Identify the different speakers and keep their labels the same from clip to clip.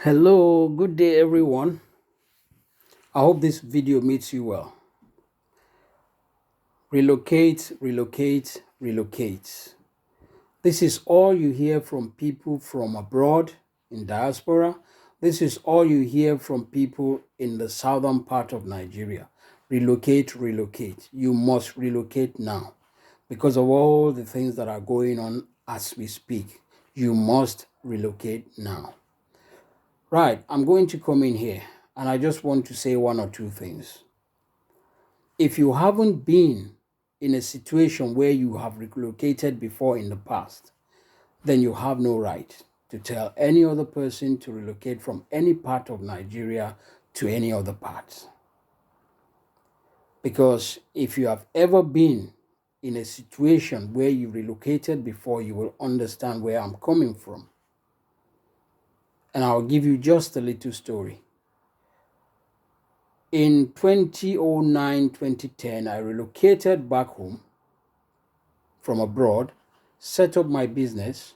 Speaker 1: Hello, good day everyone. I hope this video meets you well. Relocate, relocate, relocate. This is all you hear from people from abroad in diaspora. This is all you hear from people in the southern part of Nigeria. Relocate, relocate. You must relocate now because of all the things that are going on as we speak. You must relocate now. Right, I'm going to come in here and I just want to say one or two things. If you haven't been in a situation where you have relocated before in the past, then you have no right to tell any other person to relocate from any part of Nigeria to any other part. Because if you have ever been in a situation where you relocated before, you will understand where I'm coming from. And I'll give you just a little story. In 2009, 2010, I relocated back home from abroad, set up my business,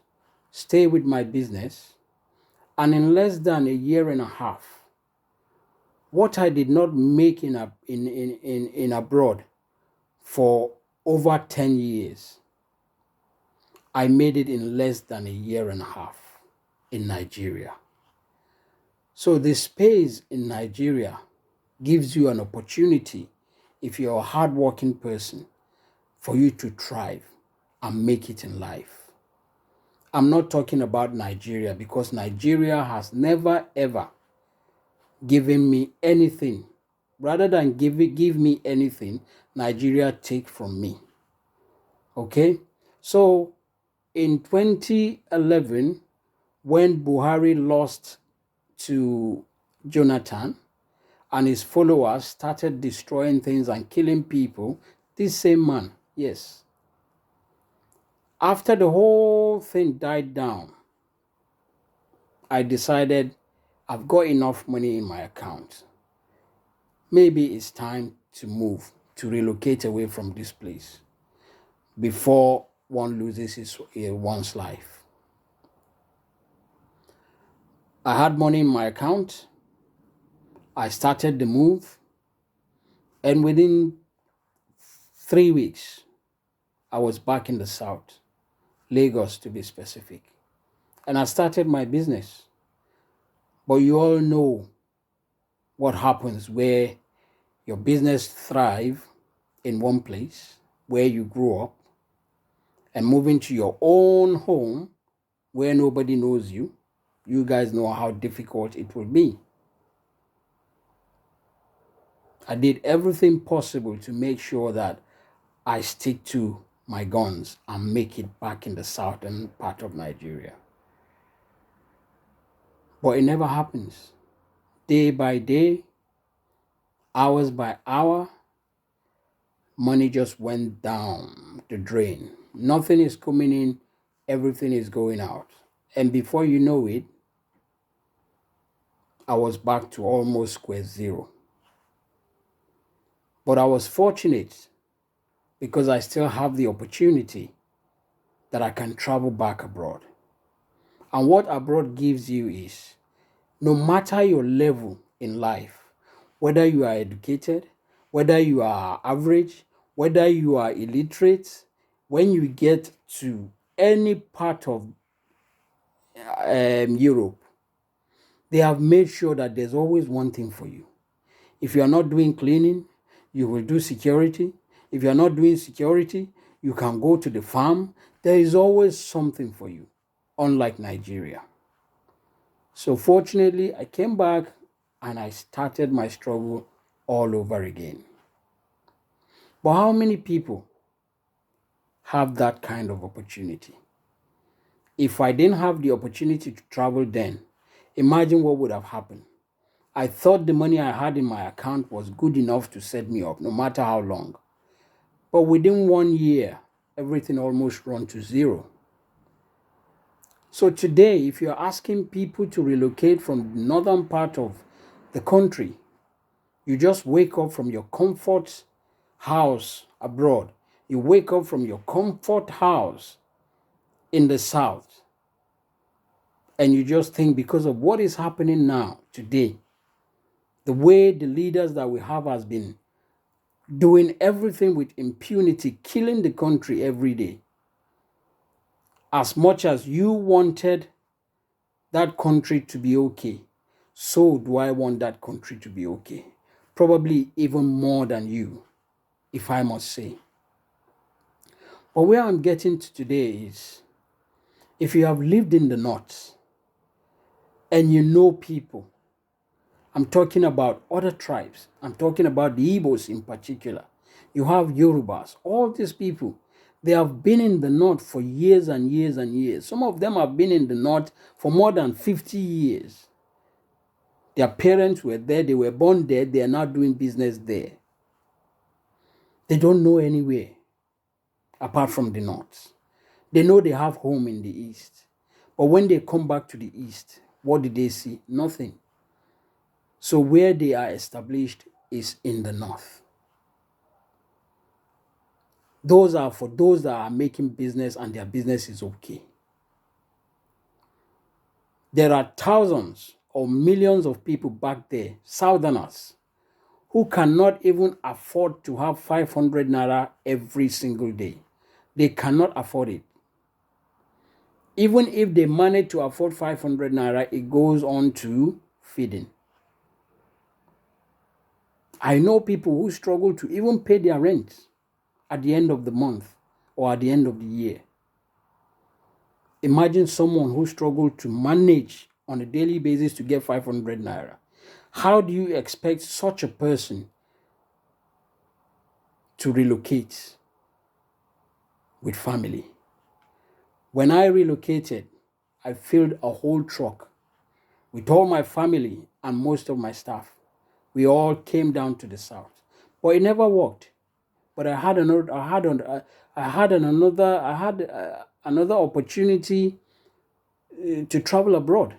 Speaker 1: stay with my business, and in less than a year and a half, what I did not make in abroad for over 10 years, I made it in less than a year and a half in Nigeria. So the space in Nigeria gives you an opportunity, if you're a hardworking person, for you to thrive and make it in life. I'm not talking about Nigeria because Nigeria has never ever given me anything. Rather than give me anything, Nigeria take from me. Okay? So in 2011, when Buhari lost to Jonathan and his followers started destroying things and killing people, this same man, yes, after the whole thing died down, I decided I've got enough money in my account. Maybe it's time to move, to relocate away from this place before one loses one's life. I had money in my account. I started the move, and within 3 weeks, I was back in the south, Lagos to be specific, and I started my business. But you all know what happens where your business thrive in one place where you grew up and moving to your own home where nobody knows you. You guys know how difficult it will be. I did everything possible to make sure that I stick to my guns and make it back in the southern part of Nigeria. But it never happens. Day by day, hours by hour, money just went down the drain. Nothing is coming in, everything is going out. And before you know it, I was back to almost square zero. But I was fortunate because I still have the opportunity that I can travel back abroad. And what abroad gives you is no matter your level in life, whether you are educated, whether you are average, whether you are illiterate, when you get to any part of Europe, they have made sure that there's always one thing for you. If you are not doing cleaning, you will do security. If you are not doing security, you can go to the farm. There is always something for you, unlike Nigeria. So fortunately, I came back and I started my struggle all over again. But how many people have that kind of opportunity? If I didn't have the opportunity to travel then, imagine what would have happened. I thought the money I had in my account was good enough to set me up, no matter how long. But within 1 year, everything almost run to zero. So today, if you're asking people to relocate from the northern part of the country, you just wake up from your comfort house abroad. You wake up from your comfort house in the south, And you just think because of what is happening now, today, the way the leaders that we have has been doing everything with impunity, killing the country every day. As much as you wanted that country to be okay, so do I want that country to be okay. Probably even more than you, if I must say. But where I'm getting to today is, if you have lived in the north and you know people, I'm talking about other tribes, I'm talking about the Igbos in particular, you have Yorubas, all these people, they have been in the north for years and years and years. Some of them have been in the north for more than 50 years. Their parents were there, they were born there, they are now doing business there. They don't know anywhere apart from the north. They know they have home in the east. But when they come back to the east, what did they see? Nothing. So where they are established is in the north. Those are for those that are making business and their business is okay. There are thousands or millions of people back there, southerners, who cannot even afford to have 500 naira every single day. They cannot afford it. Even if they manage to afford 500 naira, it goes on to feeding. I know people who struggle to even pay their rent at the end of the month or at the end of the year. Imagine someone who struggled to manage on a daily basis to get 500 naira. How do you expect such a person to relocate with family? When I relocated, I filled a whole truck with all my family and most of my staff. We all came down to the south, but it never worked. But I had another opportunity to travel abroad.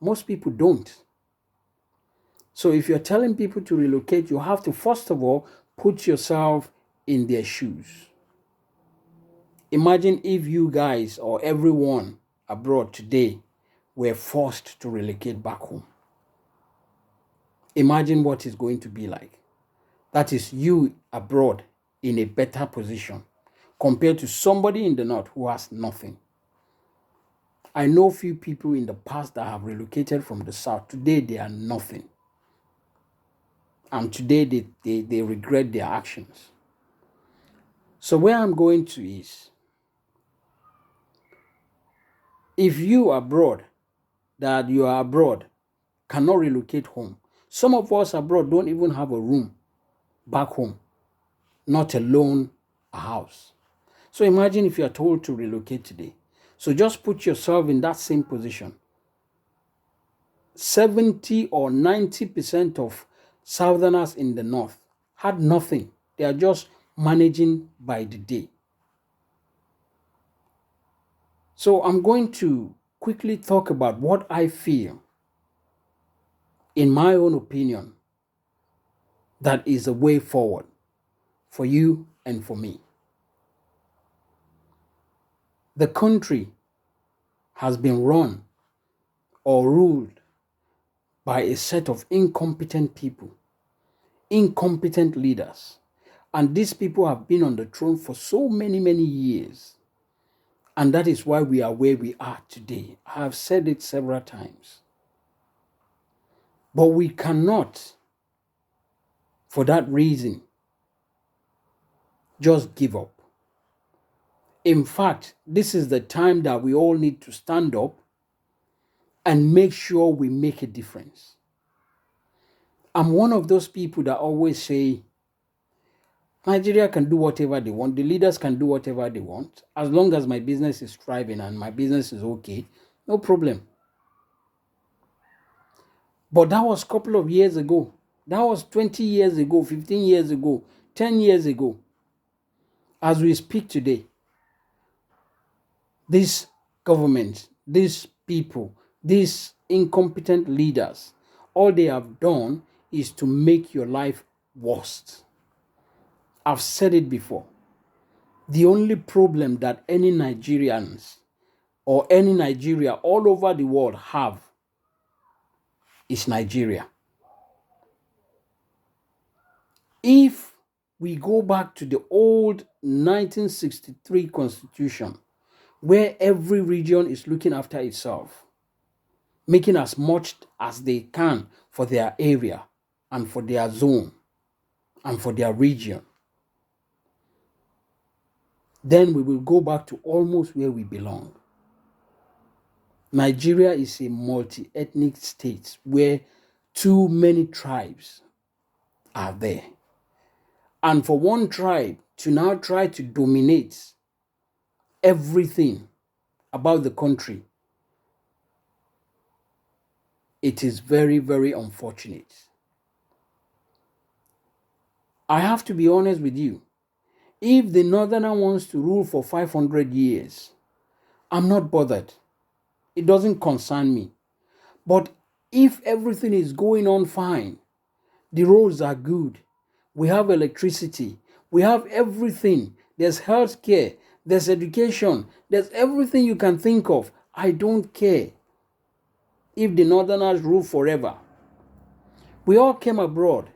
Speaker 1: Most people don't. So if you're telling people to relocate, you have to first of all put yourself in their shoes. Imagine if you guys or everyone abroad today were forced to relocate back home. Imagine what it's going to be like. That is you abroad in a better position compared to somebody in the north who has nothing. I know few people in the past that have relocated from the south. Today they are nothing. And today they regret their actions. So where I'm going to is, if you abroad, that you are abroad, cannot relocate home. Some of us abroad don't even have a room back home, not alone a house. So imagine if you are told to relocate today. So just put yourself in that same position. 70 or 90% of southerners in the north had nothing. They are just managing by the day. So I'm going to quickly talk about what I feel, in my own opinion, that is a way forward for you and for me. The country has been run or ruled by a set of incompetent people, incompetent leaders. And these people have been on the throne for so many, many years. And that is why we are where we are today. I have said it several times. But we cannot, for that reason, just give up. In fact, this is the time that we all need to stand up and make sure we make a difference. I'm one of those people that always say, Nigeria can do whatever they want. The leaders can do whatever they want. As long as my business is thriving and my business is okay, no problem. But that was a couple of years ago. That was 20 years ago, 15 years ago, 10 years ago. As we speak today, this government, these people, these incompetent leaders, all they have done is to make your life worse. I've said it before. The only problem that any Nigerians or any Nigeria all over the world have is Nigeria. If we go back to the old 1963 constitution, where every region is looking after itself, making as much as they can for their area and for their zone and for their region, then we will go back to almost where we belong. Nigeria is a multi-ethnic state where too many tribes are there. And for one tribe to now try to dominate everything about the country, it is very, very unfortunate. I have to be honest with you. If the Northerner wants to rule for 500 years, I'm not bothered. It doesn't concern me. But if everything is going on fine, the roads are good, we have electricity, we have everything, there's health care, there's education, there's everything you can think of, I don't care if the Northerners rule forever. We all came abroad.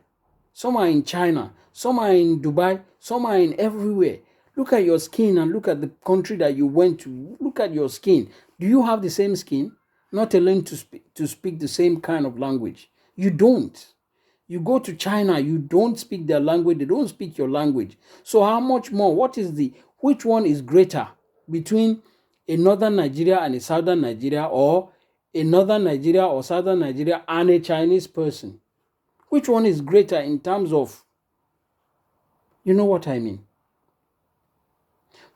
Speaker 1: Some are in China, some are in Dubai, some are in everywhere. Look at your skin and look at the country that you went to. Look at your skin. Do you have the same skin? Not alone to speak the same kind of language. You don't. You go to China, you don't speak their language, they don't speak your language. So how much more? Which one is greater between a northern Nigeria and a southern Nigeria, or a northern Nigeria or southern Nigeria and a Chinese person? Which one is greater in terms of, you know what I mean?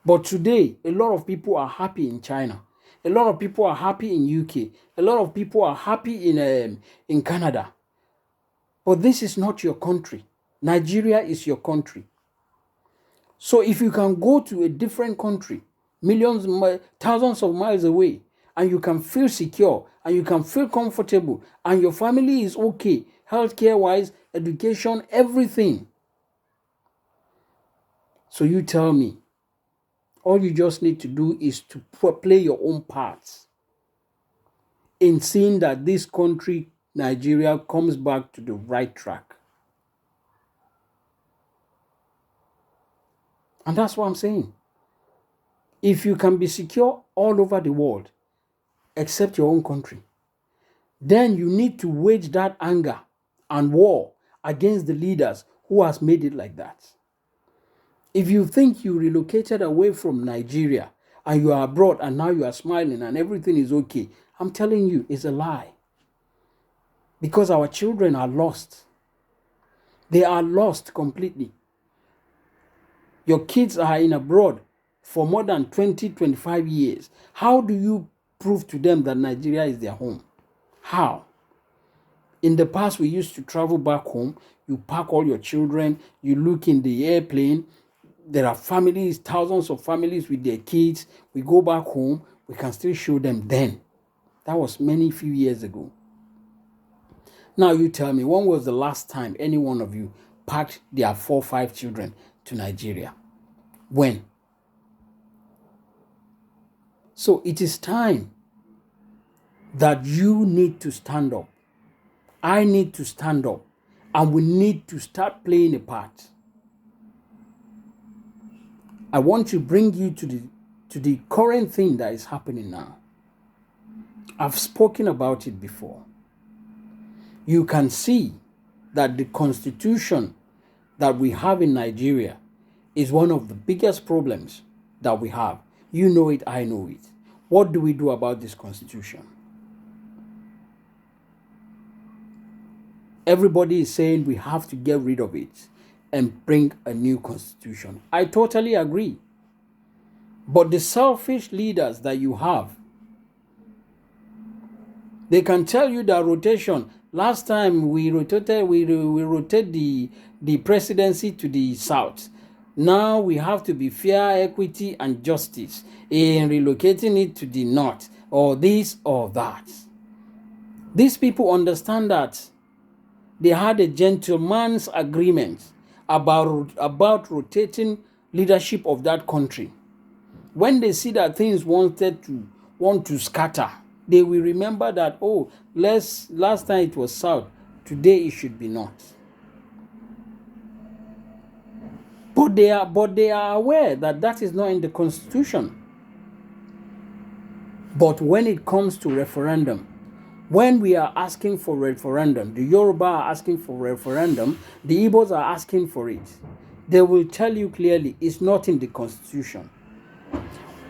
Speaker 1: But today, a lot of people are happy in China. A lot of people are happy in UK. A lot of people are happy in Canada. But this is not your country. Nigeria is your country. So if you can go to a different country, thousands of miles away, and you can feel secure, and you can feel comfortable, and your family is okay, healthcare-wise, education, everything. So you tell me, all you just need to do is to play your own parts in seeing that this country, Nigeria, comes back to the right track. And that's what I'm saying. If you can be secure all over the world, except your own country, then you need to wage that anger and war against the leaders who has made it like that. If you think you relocated away from Nigeria and you are abroad and now you are smiling and everything is okay, I'm telling you, it's a lie. Because our children are lost. They are lost completely. Your kids are in abroad for more than 20, 25 years. How do you prove to them that Nigeria is their home? How? In the past, we used to travel back home. You pack all your children, you look in the airplane. There are families, thousands of families with their kids. We go back home, we can still show them then. That was few years ago. Now you tell me, when was the last time any one of you packed their 4 or 5 children to Nigeria? When? So it is time that you need to stand up. I need to stand up. And we need to start playing a part. I want to bring you to the current thing that is happening now. I've spoken about it before. You can see that the constitution that we have in Nigeria is one of the biggest problems that we have. You know it, I know it. What do we do about this constitution? Everybody is saying we have to get rid of it and bring a new constitution. I totally agree. But the selfish leaders that you have, they can tell you that rotation. Last time we rotated the presidency to the south. Now we have to be fair, equity, and justice in relocating it to the north, or this or that. These people understand that they had a gentleman's agreement about rotating leadership of that country. When they see that things wanted to want to scatter, they will remember that, oh, last time it was south, today it should be north. But they are aware that that is not in the constitution. But when it comes to referendum, when we are asking for referendum, the Yoruba are asking for referendum, the Igbos are asking for it, they will tell you clearly it's not in the constitution.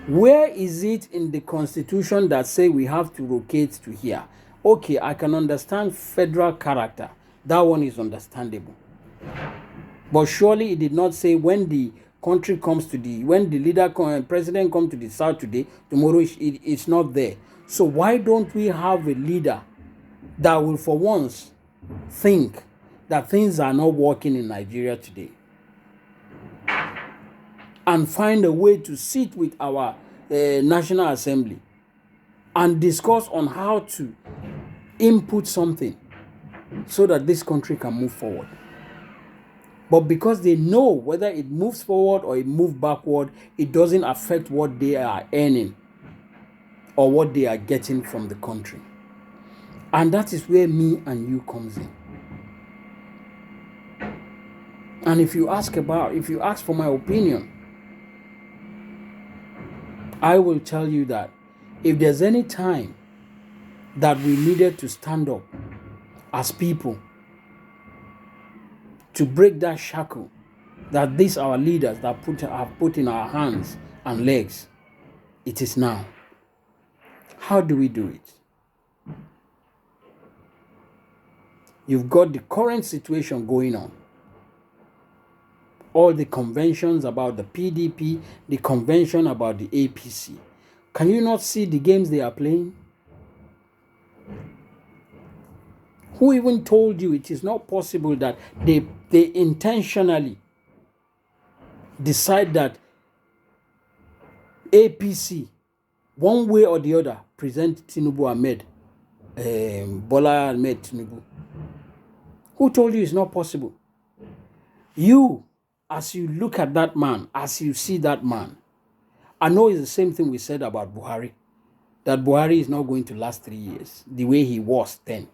Speaker 1: Where is it in the constitution that say we have to relocate to here? Okay, I can understand federal character. That one is understandable. But surely it did not say when the country comes to when the president comes to the south today, tomorrow it's not there. So why don't we have a leader that will for once think that things are not working in Nigeria today and find a way to sit with our National Assembly and discuss on how to input something so that this country can move forward. But because they know whether it moves forward or it moves backward, it doesn't affect what they are earning or what they are getting from the country. And that is where me and you comes in. And if you ask for my opinion, I will tell you that if there's any time that we needed to stand up as people to break that shackle that these our leaders that have put in our hands and legs, it is now. How do we do it? You've got the current situation going on. All the conventions about the PDP, the convention about the APC. Can you not see the games they are playing? Who even told you it is not possible that they intentionally decide that APC, one way or the other, present Tinubu Ahmed, Bola Ahmed Tinubu? Who told you it's not possible? You, as you look at that man, as you see that man, I know it's the same thing we said about Buhari, that Buhari is not going to last 3 years, the way he was then.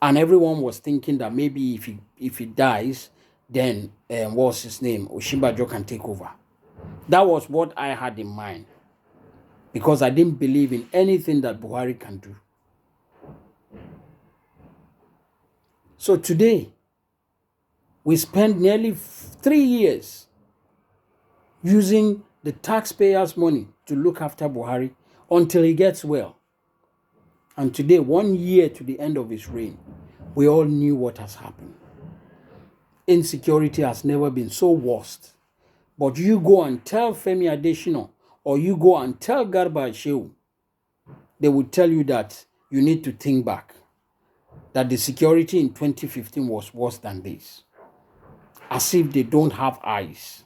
Speaker 1: And everyone was thinking that maybe if he dies, then what's his name? Osinbajo can take over. That was what I had in mind, because I didn't believe in anything that Buhari can do. So today, we spent nearly 3 years using the taxpayers' money to look after Buhari until he gets well. And today, 1 year to the end of his reign, we all knew what has happened. Insecurity has never been so worst. But you go and tell Femi Adesina, or you go and tell Garba Shehu, they will tell you that you need to think back, that the security in 2015 was worse than this. As if they don't have eyes.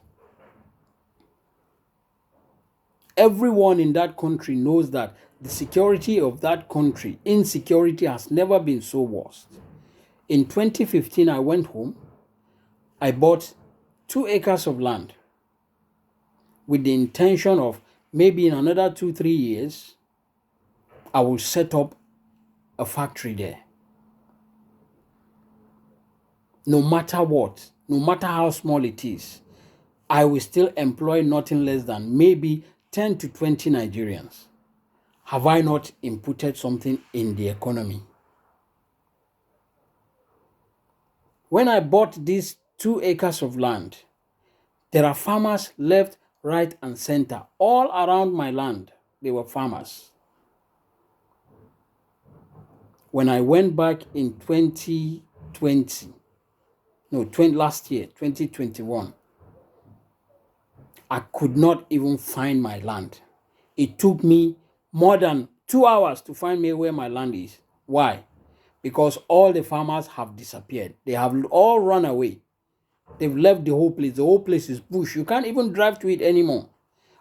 Speaker 1: Everyone in that country knows that the security of that country, insecurity has never been so worst. In 2015, I went home. I bought 2 acres of land with the intention of maybe in another 2-3 years, I will set up a factory there. No matter what, no matter how small it is, I will still employ nothing less than maybe 10 to 20 Nigerians. Have I not inputted something in the economy? When I bought these 2 acres of land, there are farmers left, right, and center. All around my land, they were farmers. When I went back in 2021, I could not even find my land. It took me more than 2 hours to find me where my land is. Why? Because all the farmers have disappeared. They have all run away. They've left the whole place. The whole place is bush. You can't even drive to it anymore.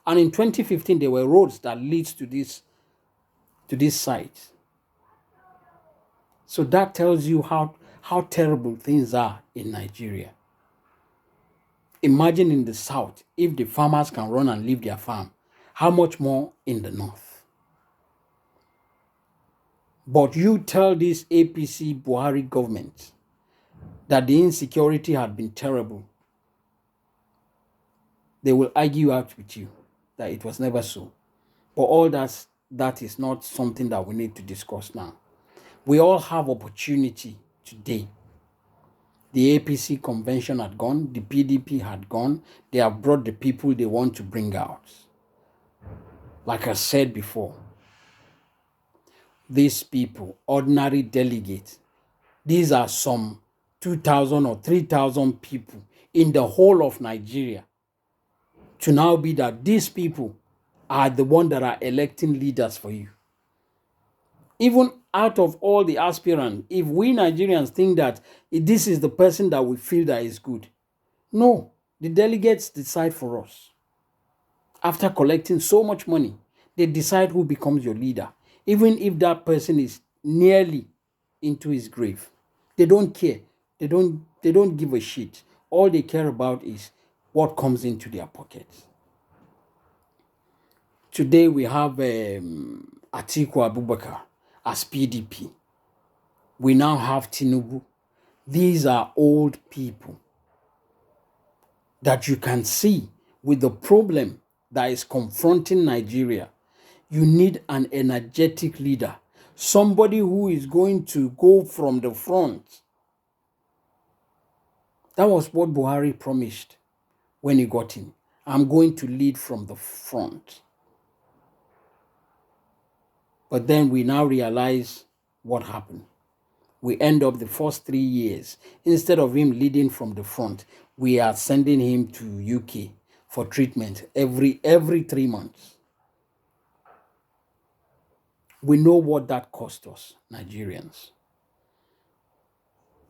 Speaker 1: And in 2015, there were roads that leads to this site. So that tells you how terrible things are in Nigeria. Imagine in the south, if the farmers can run and leave their farm, how much more in the north? But you tell this APC Buhari government that the insecurity had been terrible, they will argue out with you that it was never so. But all that is not something that we need to discuss now. We all have opportunity today. The APC convention had gone, the PDP had gone, they have brought the people they want to bring out. Like I said before, these people, ordinary delegates, these are some 2,000 or 3,000 people in the whole of Nigeria. To now be that these people are the ones that are electing leaders for you. Even out of all the aspirants, if we Nigerians think that this is the person that we feel that is good, no, the delegates decide for us. After collecting so much money, they decide who becomes your leader, even if that person is nearly into his grave. They don't care. They don't give a shit. All they care about is what comes into their pockets. Today we have Atiku Abubakar as PDP. We now have Tinubu. These are old people that you can see with the problem that is confronting Nigeria. You need an energetic leader, somebody who is going to go from the front. That was what Buhari promised when he got in. I'm going to lead from the front. But then we now realize what happened. We end up the first 3 years, instead of him leading from the front, we are sending him to UK for treatment every 3 months. We know what that cost us, Nigerians.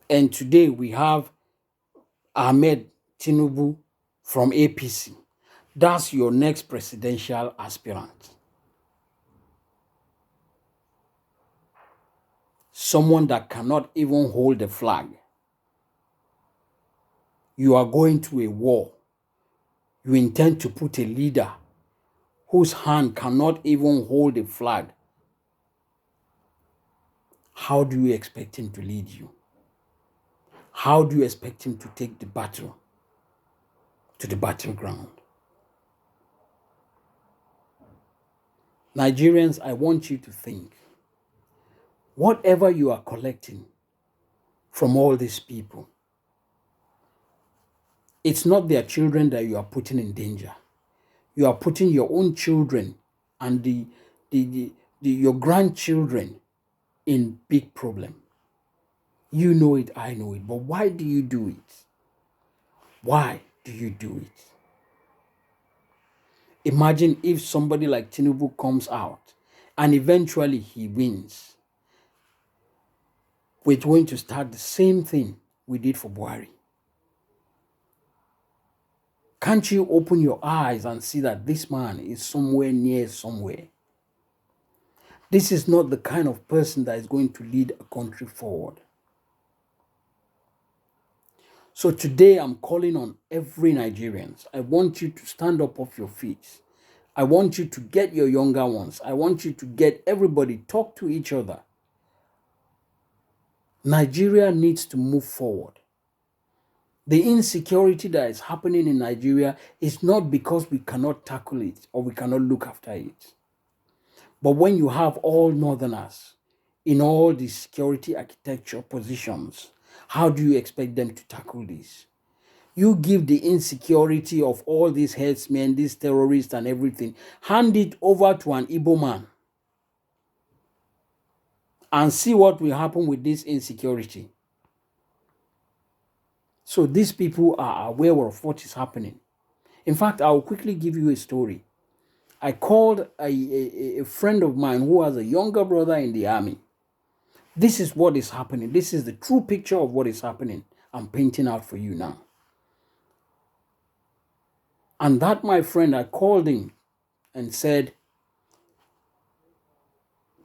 Speaker 1: And today we have Ahmed Tinubu from APC. That's your next presidential aspirant. Someone that cannot even hold a flag. You are going to a war. You intend to put a leader whose hand cannot even hold a flag. How do you expect him to lead you? How do you expect him to take the battle to the battleground? Nigerians, I want you to think. Whatever you are collecting from all these people, it's not their children that you are putting in danger. You are putting your own children and your grandchildren in big problem. You know it, I know it, but why do you do it? Why do you do it? Imagine if somebody like Tinubu comes out and eventually he wins. We're going to start the same thing we did for Buhari. Can't you open your eyes and see that this man is somewhere near somewhere? This is not the kind of person that is going to lead a country forward. So today I'm calling on every Nigerian. I want you to stand up off your feet. I want you to get your younger ones. I want you to get everybody, talk to each other. Nigeria needs to move forward. The insecurity that is happening in Nigeria is not because we cannot tackle it or we cannot look after it. But when you have all northerners in all the security architecture positions, how do you expect them to tackle this? You give the insecurity of all these headsmen, these terrorists and everything, hand it over to an Igbo man and see what will happen with this insecurity. So these people are aware of what is happening. In fact, I'll quickly give you a story. I called a friend of mine who has a younger brother in the army. This is what is happening. This is the true picture of what is happening. I'm painting out for you now. And that, my friend, I called him and said,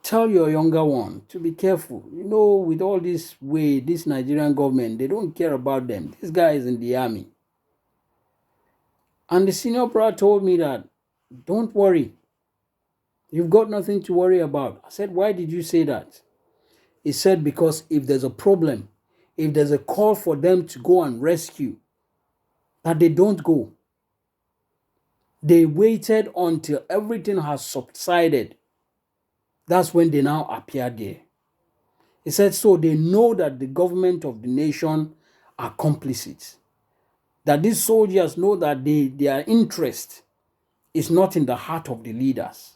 Speaker 1: tell your younger one to be careful. You know, with all this way, this Nigerian government, they don't care about them. This guy is in the army. And the senior brother told me that, don't worry. You've got nothing to worry about. I said, why did you say that? He said because if there's a problem, if there's a call for them to go and rescue, that they don't go. They waited until everything has subsided. That's when they now appear there. He said, so they know that the government of the nation are complicit. That these soldiers know that their interest is not in the heart of the leaders.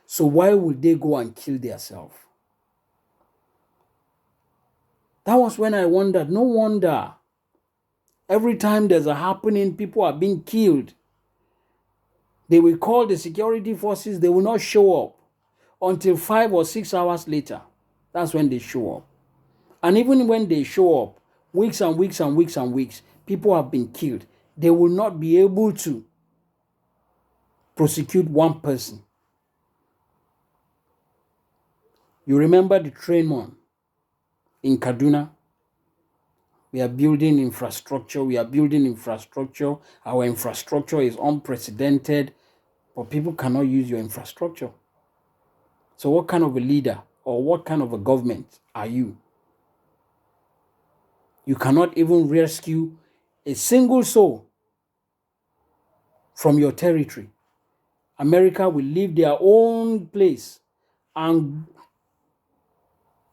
Speaker 1: So why would they go and kill themselves? That was when I wondered, no wonder every time there's a happening, people are being killed. They will call the security forces, they will not show up until 5 or 6 hours later. That's when they show up. And even when they show up, weeks and weeks and weeks and weeks, people have been killed. They will not be able to prosecute one person. You remember the train in Kaduna? We are building infrastructure. Our infrastructure is unprecedented, but people cannot use your infrastructure. So what kind of a leader or what kind of a government are you? You cannot even rescue a single soul from your territory. America will leave their own place and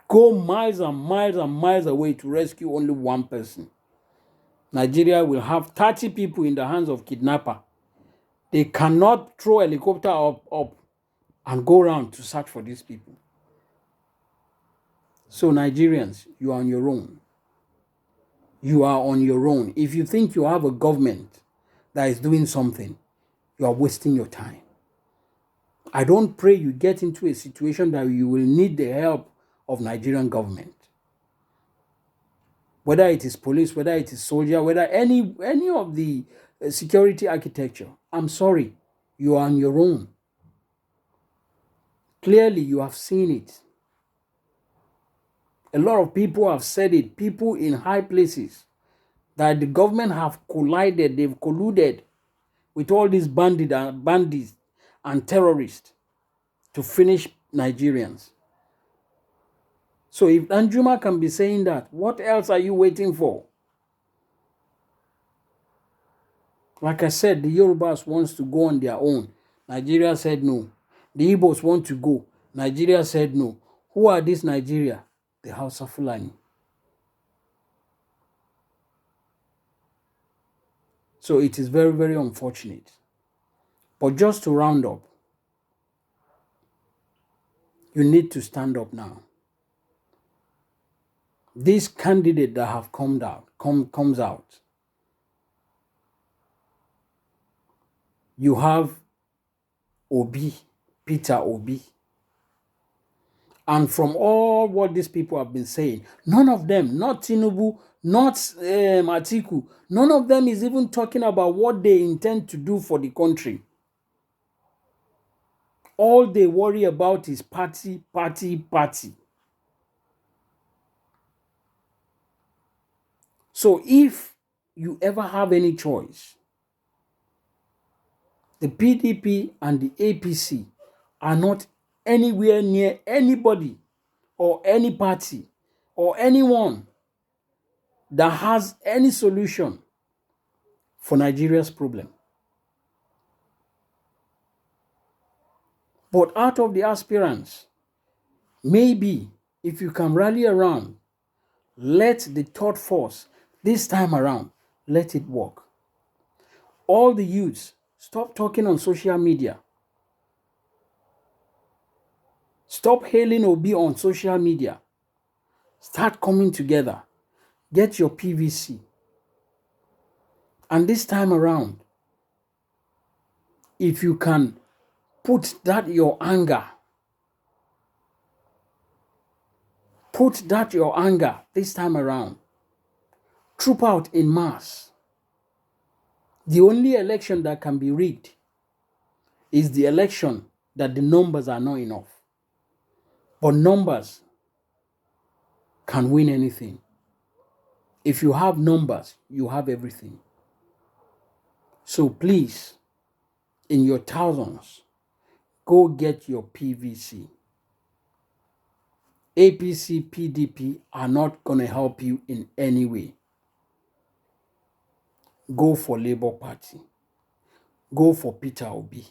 Speaker 1: go miles and miles and miles away to rescue only one person. Nigeria will have 30 people in the hands of kidnapper. They cannot throw a helicopter up and go around to search for these people. So Nigerians, you are on your own. You are on your own. If you think you have a government that is doing something, you are wasting your time. I don't pray you get into a situation that you will need the help of Nigerian government. Whether it is police, whether it is soldier, whether any of the security architecture, I'm sorry, you are on your own. Clearly, you have seen it. A lot of people have said it, people in high places, that the government have collided, they've colluded with all these bandits and terrorists to finish Nigerians. So if Danjuma can be saying that, what else are you waiting for? Like I said, the Yorubas wants to go on their own. Nigeria said no. The Igbos want to go. Nigeria said no. Who are these Nigeria? The House of Fulani. So it is very, very unfortunate. But just to round up, you need to stand up now. This candidate that have comes out. You have Obi, Peter Obi. And from all what these people have been saying, none of them, not Tinubu, not Atiku, none of them is even talking about what they intend to do for the country. All they worry about is party, party, party. So if you ever have any choice, the PDP and the APC are not anywhere near anybody or any party or anyone that has any solution for Nigeria's problem. But out of the aspirants, maybe if you can rally around, let the third force, this time around, let it work. All the youths, stop talking on social media. Stop hailing Obi on social media. Start coming together. Get your PVC. And this time around, if you can put that your anger this time around, troop out in mass. The only election that can be rigged is the election that the numbers are not enough. But numbers can win anything. If you have numbers, you have everything. So please, in your thousands, go get your PVC. APC, PDP are not going to help you in any way. Go for Labour Party. Go for Peter Obi.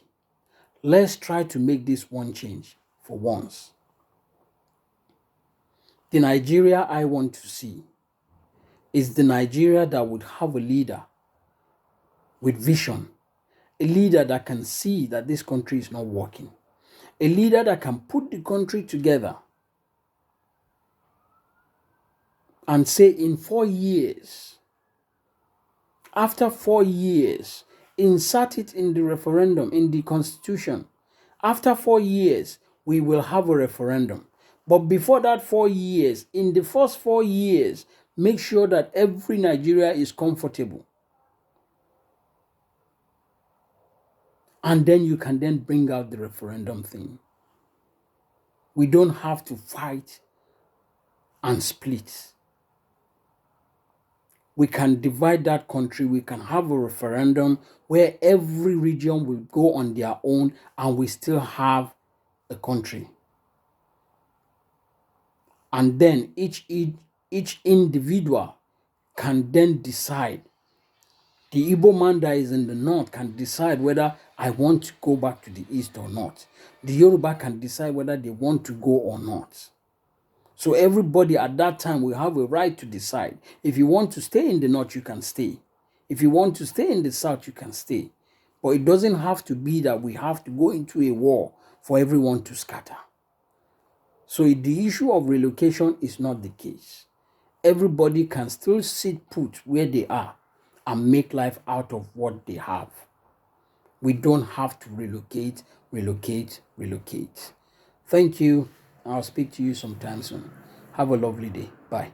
Speaker 1: Let's try to make this one change for once. The Nigeria I want to see is the Nigeria that would have a leader with vision, a leader that can see that this country is not working, a leader that can put the country together and say in 4 years, after 4 years, insert it in the referendum, in the constitution. After 4 years, we will have a referendum. But before that 4 years, in the first 4 years, make sure that every Nigeria is comfortable. And then you can then bring out the referendum thing. We don't have to fight and split. We can divide that country. We can have a referendum where every region will go on their own and we still have a country. And then each individual can then decide. The Igbo man that is in the north can decide whether I want to go back to the east or not. The Yoruba can decide whether they want to go or not. So everybody at that time will have a right to decide. If you want to stay in the north, you can stay. If you want to stay in the south, you can stay. But it doesn't have to be that we have to go into a war for everyone to scatter. So the issue of relocation is not the case. Everybody can still sit put where they are and make life out of what they have. We don't have to relocate. Thank you. I'll speak to you sometime soon. Have a lovely day. Bye.